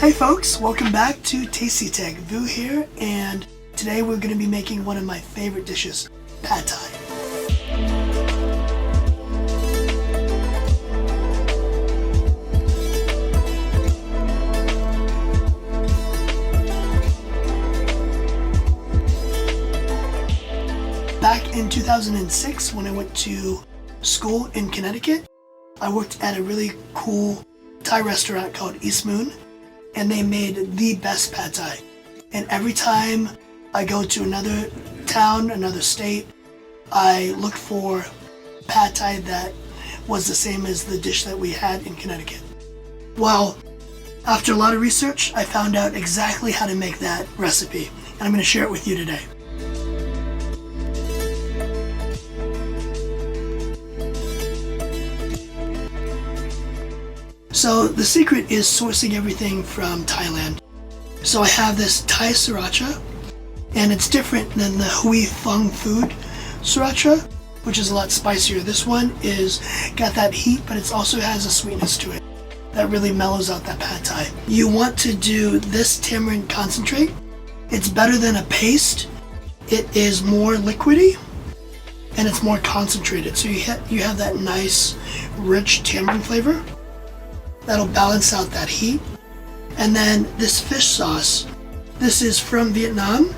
Hey folks, welcome back to Tasty Tech. Vu here, and today we're going to be making one of my favorite dishes, pad thai. Back in 2006, when I went to school in Connecticut, I worked at a really cool Thai restaurant called East Moon, and they made the best pad thai. And every time I go to another town, another state, I look for pad thai that was the same as the dish that we had in Connecticut. Well, after a lot of research, I found out exactly how to make that recipe, and I'm going to share it with you today. So the secret is sourcing everything from Thailand. So I have this Thai Sriracha, and it's different than the Hui Fung Food Sriracha, which is a lot spicier. This one is got that heat, but it also has a sweetness to it that really mellows out that pad thai. You want to do this tamarind concentrate. It's better than a paste. It is more liquidy, and it's more concentrated. So you have that nice, rich tamarind flavor that'll balance out that heat. And then this fish sauce, this is from Vietnam.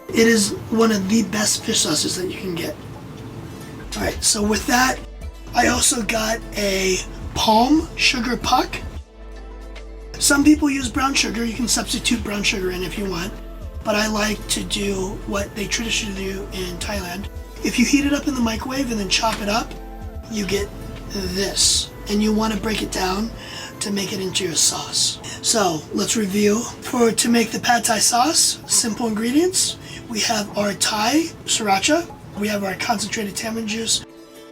It is one of the best fish sauces that you can get. All right, so with that, I also got a palm sugar puck. Some people use brown sugar. You can substitute brown sugar in if you want, but I like to do what they traditionally do in Thailand. If you heat it up in the microwave and then chop it up, you get this. And you want to break it down to make it into your sauce. So let's review. To make the pad thai sauce, simple ingredients. We have our Thai Sriracha, we have our concentrated tamarind juice,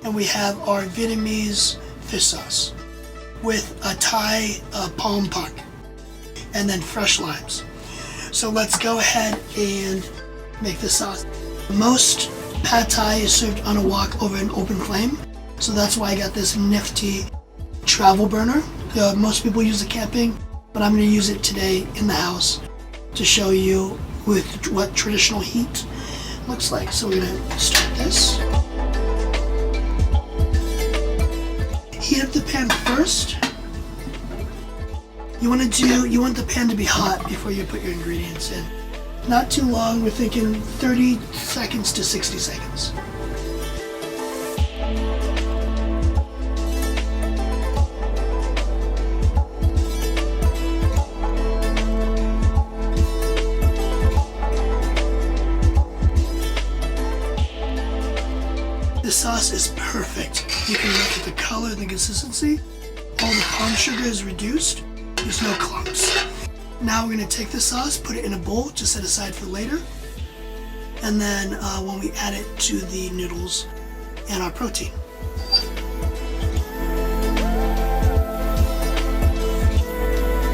and we have our Vietnamese fish sauce with a Thai palm puck, and then fresh limes. So let's go ahead and make the sauce. Most pad thai is served on a wok over an open flame. So that's why I got this nifty travel burner. Most people use it camping, but I'm going to use it today in the house to show you with what traditional heat looks like. So we're going to start this. Heat up the pan first. You want the pan to be hot before you put your ingredients in. Not too long. We're thinking 30 seconds to 60 seconds. The sauce is perfect. You can look at the color and the consistency. All the palm sugar is reduced. There's no clumps. Now we're going to take the sauce, put it in a bowl to set aside for later. And then when we add it to the noodles and our protein.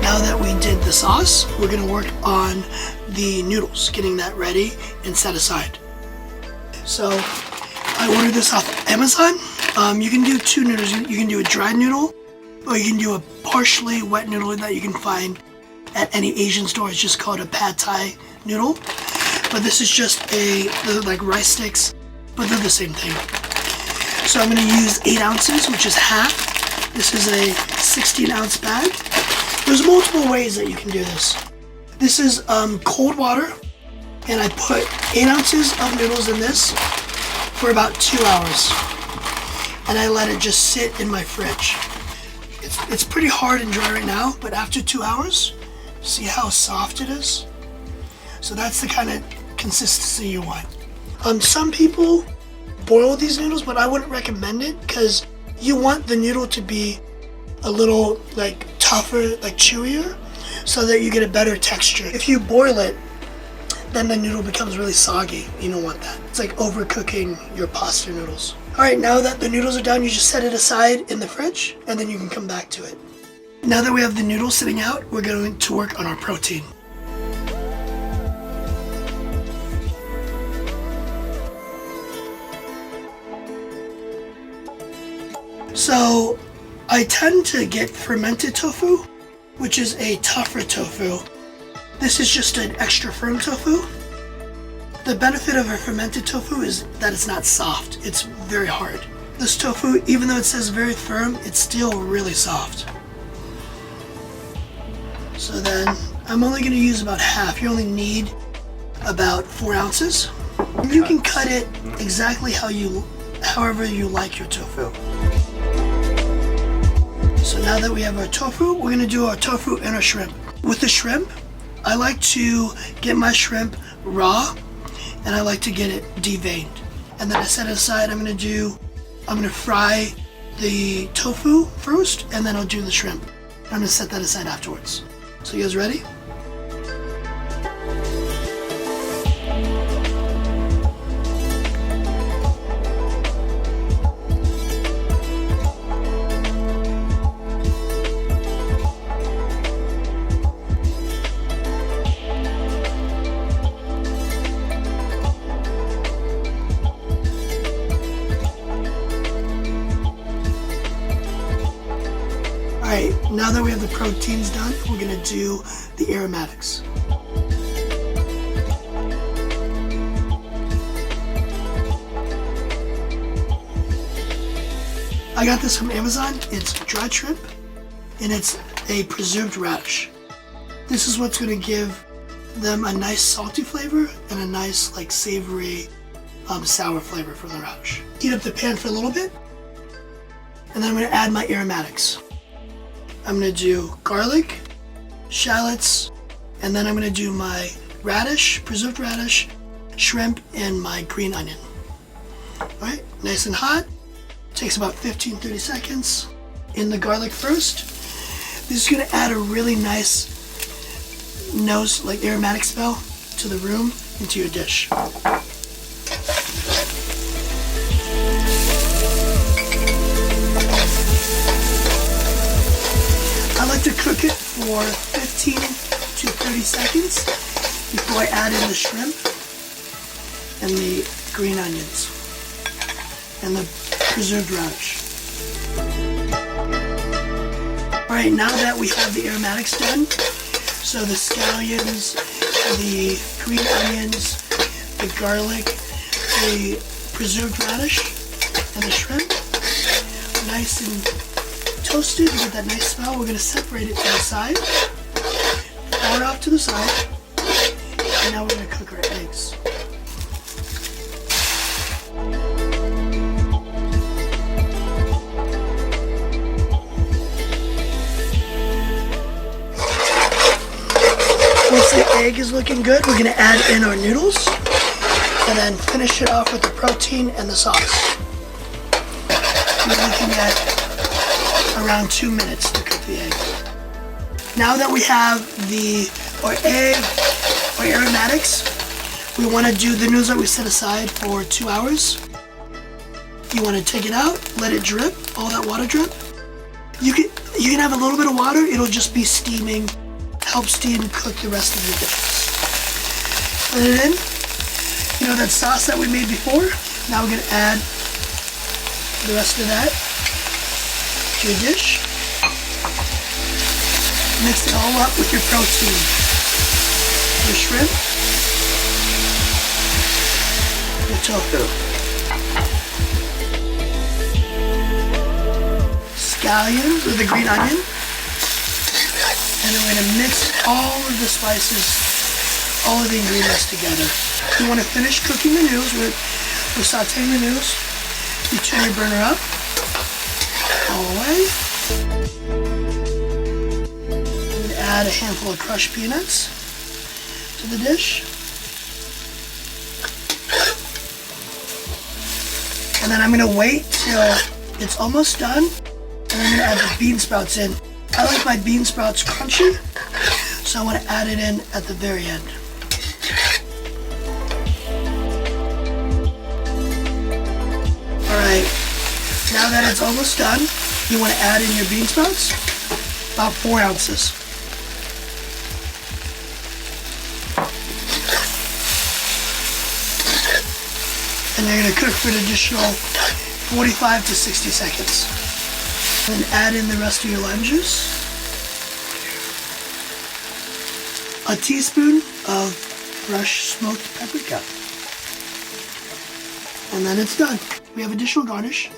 Now that we did the sauce, we're going to work on the noodles, getting that ready and set aside. So I ordered this off Amazon. You can do two noodles. You can do a dry noodle, or you can do a partially wet noodle that you can find at any Asian store. It's just called a pad thai noodle. But this is just they're like rice sticks, but they're the same thing. So I'm going to use 8 ounces, which is half. This is a 16-ounce bag. There's multiple ways that you can do this. This is cold water, and I put 8 ounces of noodles in this for about 2 hours, and I let it just sit in my fridge. It's pretty hard and dry right now, but after 2 hours, see how soft it is? So that's the kind of consistency you want. Some people boil these noodles, but I wouldn't recommend it because you want the noodle to be a little like tougher, like chewier, so that you get a better texture. If you boil it, then the noodle becomes really soggy. You don't want that. It's like overcooking your pasta noodles. All right, now that the noodles are done, you just set it aside in the fridge, and then you can come back to it. Now that we have the noodles sitting out, we're going to work on our protein. So I tend to get fermented tofu which is a tougher tofu. This is just an extra firm tofu. The benefit of a fermented tofu is that it's not soft, it's very hard. This tofu, even though it says very firm, it's still really soft. So then, I'm only going to use about half. You only need about 4 ounces. You can cut it exactly however you like your tofu. So now that we have our tofu, we're going to do our tofu and our shrimp. With the shrimp, I like to get my shrimp raw, and I like to get it deveined. And then I set it aside. I'm going to fry the tofu first, and then I'll do the shrimp. I'm going to set that aside afterwards. So you guys ready? Alright, now that we have the proteins done, we're going to do the aromatics. I got this from Amazon. It's dried shrimp, and it's a preserved radish. This is what's going to give them a nice salty flavor and a nice savory sour flavor from the radish. Heat up the pan for a little bit, and then I'm going to add my aromatics. I'm going to do garlic, shallots, and then I'm going to do my radish, preserved radish, shrimp, and my green onion. Alright, nice and hot. Takes about 15-30 seconds. In the garlic first. This is going to add a really nice nose, aromatic smell to the room and to your dish. I like to cook it for 15 to 30 seconds before I add in the shrimp and the green onions and the preserved radish. Alright, now that we have the aromatics done, so the scallions, the green onions, the garlic, the preserved radish, and the shrimp, nice and toasted to get that nice smell, we're going to separate it to the side, pour it off to the side, and now we're going to cook our eggs. Once the egg is looking good, we're going to add in our noodles, and then finish it off with the protein and the sauce. We're looking at around 2 minutes to cook the egg. Now that we have our egg, our aromatics, we want to do the noodles that we set aside for 2 hours. You want to take it out, let it drip, all that water drip. You can have a little bit of water, it'll just be steaming, help steam cook the rest of your dishes. Put it in, that sauce that we made before. Now we're going to add the rest of that to your dish. Mix it all up with your protein. Your shrimp, your tofu, scallions with the green onion, and then we're going to mix all of the spices, all of the ingredients together. You want to finish cooking the noodles. We're sauteing the noodles. You turn your burner up all the way. I'm going to add a handful of crushed peanuts to the dish. And then I'm going to wait till it's almost done, and I'm going to add the bean sprouts in. I like my bean sprouts crunchy, so I want to add it in at the very end. Alright, now that it's almost done, you want to add in your bean sprouts, about 4 ounces. And you're going to cook for an additional 45 to 60 seconds. Then add in the rest of your lime juice. a teaspoon of fresh smoked paprika. And then it's done. We have additional garnish,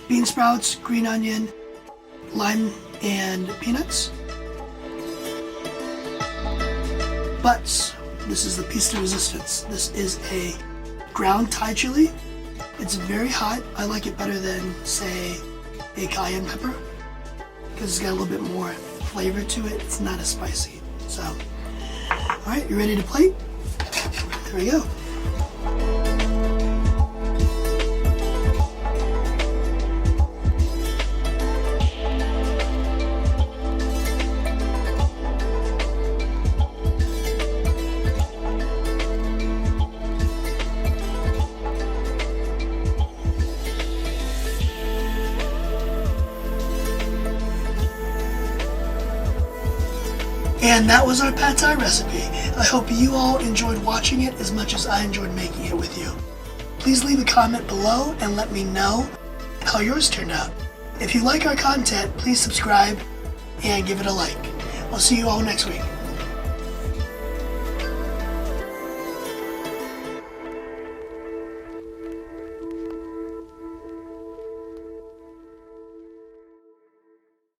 bean sprouts, green onion, lime, and peanuts. But this is the piece de resistance. This is a ground Thai chili. It's very hot. I like it better than, say, a cayenne pepper because it's got a little bit more flavor to it. It's not as spicy. So, all right, you ready to plate? There we go. And that was our pad thai recipe. I hope you all enjoyed watching it as much as I enjoyed making it with you. Please leave a comment below and let me know how yours turned out. If you like our content, please subscribe and give it a like. I'll see you all next week.